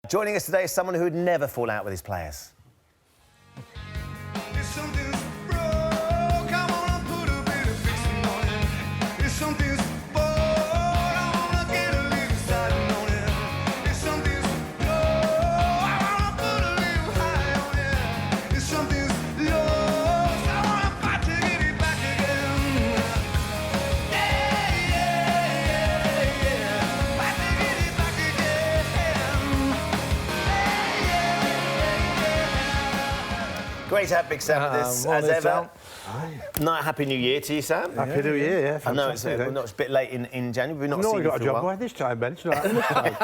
Joining us today is someone who would never fall out with his players. Great to have Big Sam with us, as ever. Night, Happy New Year to you, Sam. Happy New Year, yeah. I know it's a bit late in January. We've not seen we you got for a job while. by this time, Ben. It's not happening this time.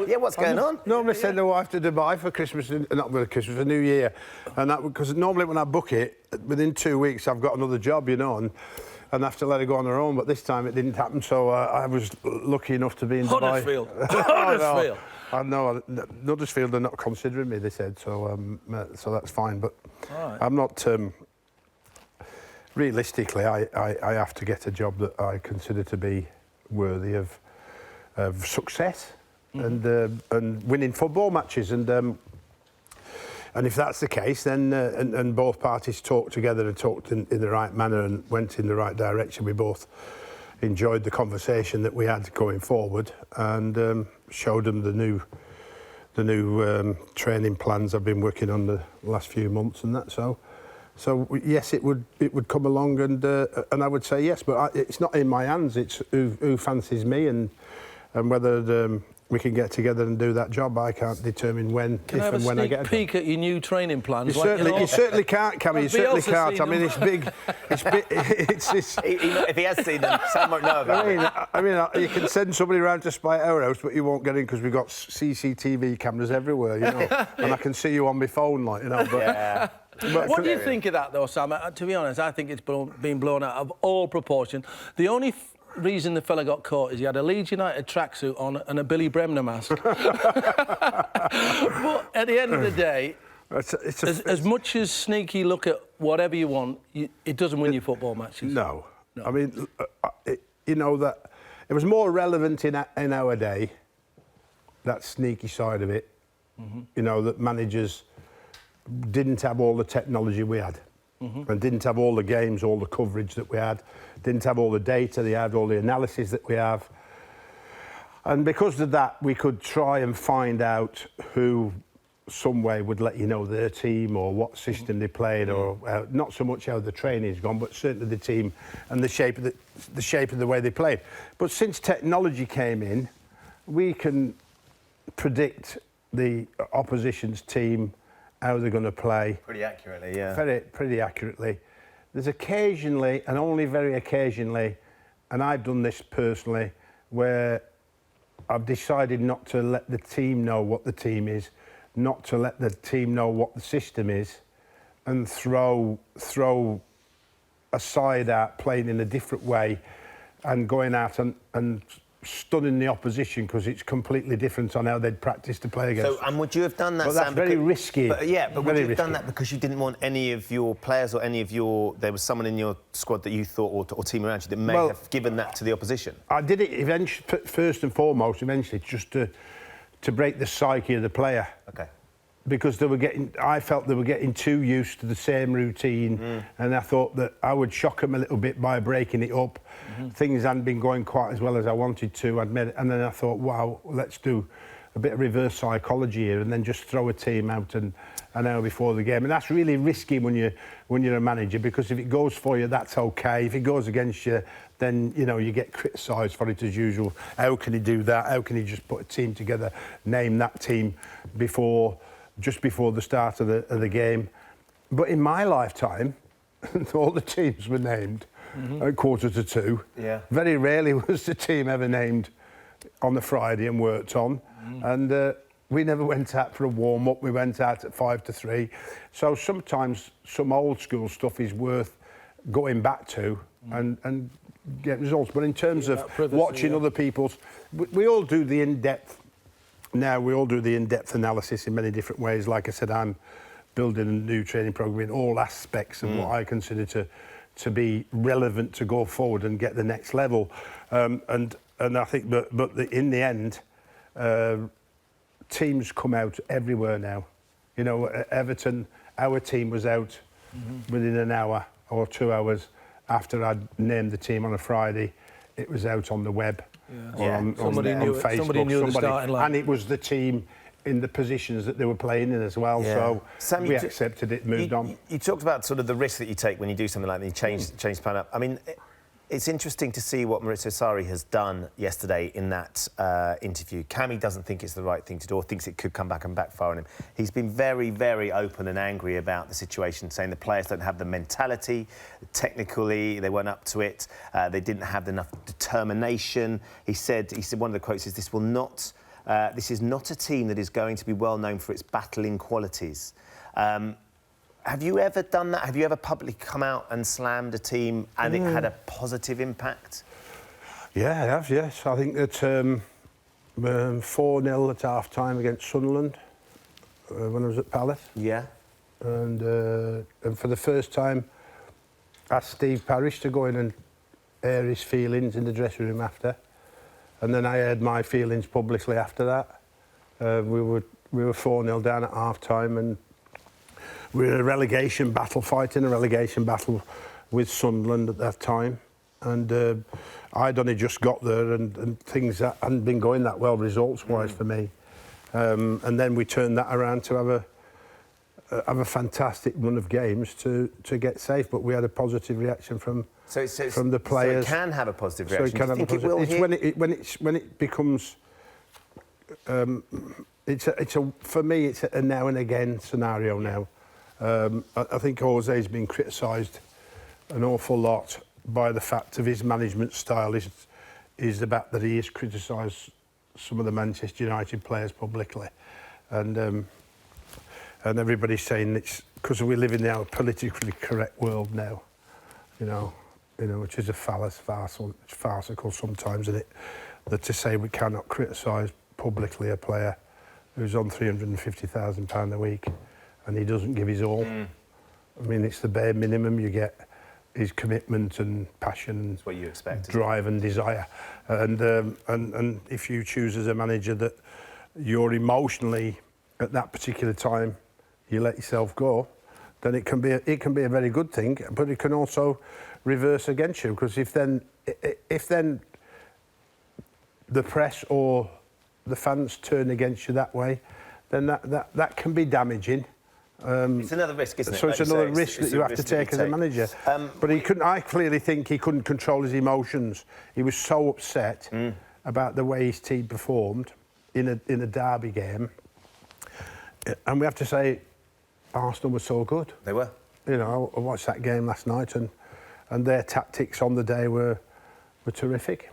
Yeah, what's going on? Normally send the wife to Dubai for Christmas, not for Christmas, for New Year. And that, because normally when I book it, within 2 weeks I've got another job, you know, and I have to let her go on her own. But this time it didn't happen, so I was lucky enough to be in Dubai. Huddersfield. Huddersfield. I know. Huddersfield are not considering me, they said, so that's fine. But right. I'm not... realistically, I have to get a job that I consider to be worthy of success and winning football matches. And if that's the case, then and both parties talked together and talked in the right manner and went in the right direction, we both enjoyed the conversation that we had going forward and showed them the new training plans I've been working on the last few months and that. So yes, it would come along and I would say yes, but it's not in my hands. It's who fancies me and whether we can get together and do that job. I can't determine when, Can if and when I get a job. peek at your new training plans? You certainly can't, Cammy. You certainly can't. I mean, it's big. If he has seen them, Sam won't know about it. I mean, you can send somebody around to spy at our house, but you won't get in because we've got CCTV cameras everywhere, you know. And I can see you on my phone, like, you know. But, yeah. What do you think of that, though, Sam? To be honest, I think it's been blown out of all proportion. The only reason the fella got caught is he had a Leeds United tracksuit on and a Billy Bremner mask. But at the end of the day, as much as sneaky look at whatever you want, it doesn't win you football matches. No. I mean, you know, that it was more relevant in our day, that sneaky side of it, you know, that managers didn't have all the technology we had. And didn't have all the games, all the coverage that we had, didn't have all the data they had, all the analysis that we have. And because of that, we could try and find out who, some way, would let you know their team or what system they played, or not so much how the training's gone, but certainly the team and the shape of the way they played. But since technology came in, we can predict the opposition's team, how they're going to play. Pretty accurately, yeah. Pretty accurately. There's occasionally, and only very occasionally, and I've done this personally, where I've decided not to let the team know what the team is, not to let the team know what the system is, and throw a side out playing in a different way and going out and stunning the opposition because it's completely different on how they'd practice to play against. So, and would you have done that, But that's Sam? very risky. But would you have done risky. that because you didn't want any of your players or there was someone in your squad that you thought, or team around you, that may have given that to the opposition? I did it eventually, first and foremost, just to break the psyche of the player. Okay. Because I felt they were getting too used to the same routine, and I thought that I would shock them a little bit by breaking it up. Things hadn't been going quite as well as I wanted to, and then I thought, wow, let's do a bit of reverse psychology here, and then just throw a team out an hour before the game. And that's really risky when you're a manager, because if it goes for you, that's okay. If it goes against you, then you know you get criticised for it as usual. How can he do that? How can he just put a team together, name that team just before the start of the game? But in my lifetime, all the teams were named at 1:45. Yeah. Very rarely was the team ever named on the Friday and worked on. And we never went out for a warm-up. We went out at 2:55. So sometimes some old school stuff is worth going back to and get results. But in terms of watching other people's... We all do the in-depth... Now, we all do the in-depth analysis in many different ways. Like I said, I'm building a new training programme in all aspects of what I consider to be relevant to go forward and get the next level. And I think, but in the end, teams come out everywhere now. You know, at Everton, our team was out within an hour or 2 hours after I'd named the team on a Friday. It was out on the web or on Facebook. Somebody knew the starting line. And it was the team in the positions that they were playing in as well. Yeah. So Sam, we accepted it, moved on. You talked about sort of the risk that you take when you do something like that. You change the plan up. I mean, it's interesting to see what Maurizio Sarri has done yesterday in that interview. Kammy doesn't think it's the right thing to do or thinks it could come back and backfire on him. He's been very, very open and angry about the situation, saying the players don't have the mentality. Technically, they weren't up to it. They didn't have enough determination. He said one of the quotes is, this is not a team that is going to be well known for its battling qualities. Have you ever done that? Have you ever publicly come out and slammed a team and it had a positive impact? Yeah, I have, yes. I think that 4-0 at half-time against Sunderland when I was at Palace. Yeah. And for the first time, asked Steve Parish to go in and air his feelings in the dressing room after. And then I aired my feelings publicly after that. We were 4-0 down at half-time, and we were in a relegation battle, fighting a relegation battle with Sunderland at that time. And I'd only just got there, and things that hadn't been going that well results-wise for me. And then we turned that around to have a fantastic run of games to get safe. But we had a positive reaction from the players. So it can have a positive reaction. So it can have a positive. It's when it becomes. For me, it's a now and again scenario now. I think Jose's been criticised an awful lot by the fact of his management style. Is the fact that he has criticised some of the Manchester United players publicly, and everybody's saying it's because we live in now a politically correct world now, you know, which is a farcical sometimes, isn't it? That to say we cannot criticise publicly a player who's on £350,000 a week and he doesn't give his all. I mean, it's the bare minimum. You get his commitment and passion. That's what you expect. Drive and desire. And if you choose as a manager that you're emotionally at that particular time, you let yourself go, then it can be a very good thing, but it can also reverse against you, because if then the press or the fans turn against you that way, then that can be damaging. It's another risk, isn't it? So it's another risk that you have to take as a manager. But I clearly think he couldn't control his emotions. He was so upset about the way his team performed in a derby game. And we have to say, Arsenal were so good. They were. You know, I watched that game last night, and their tactics on the day were terrific. Yeah.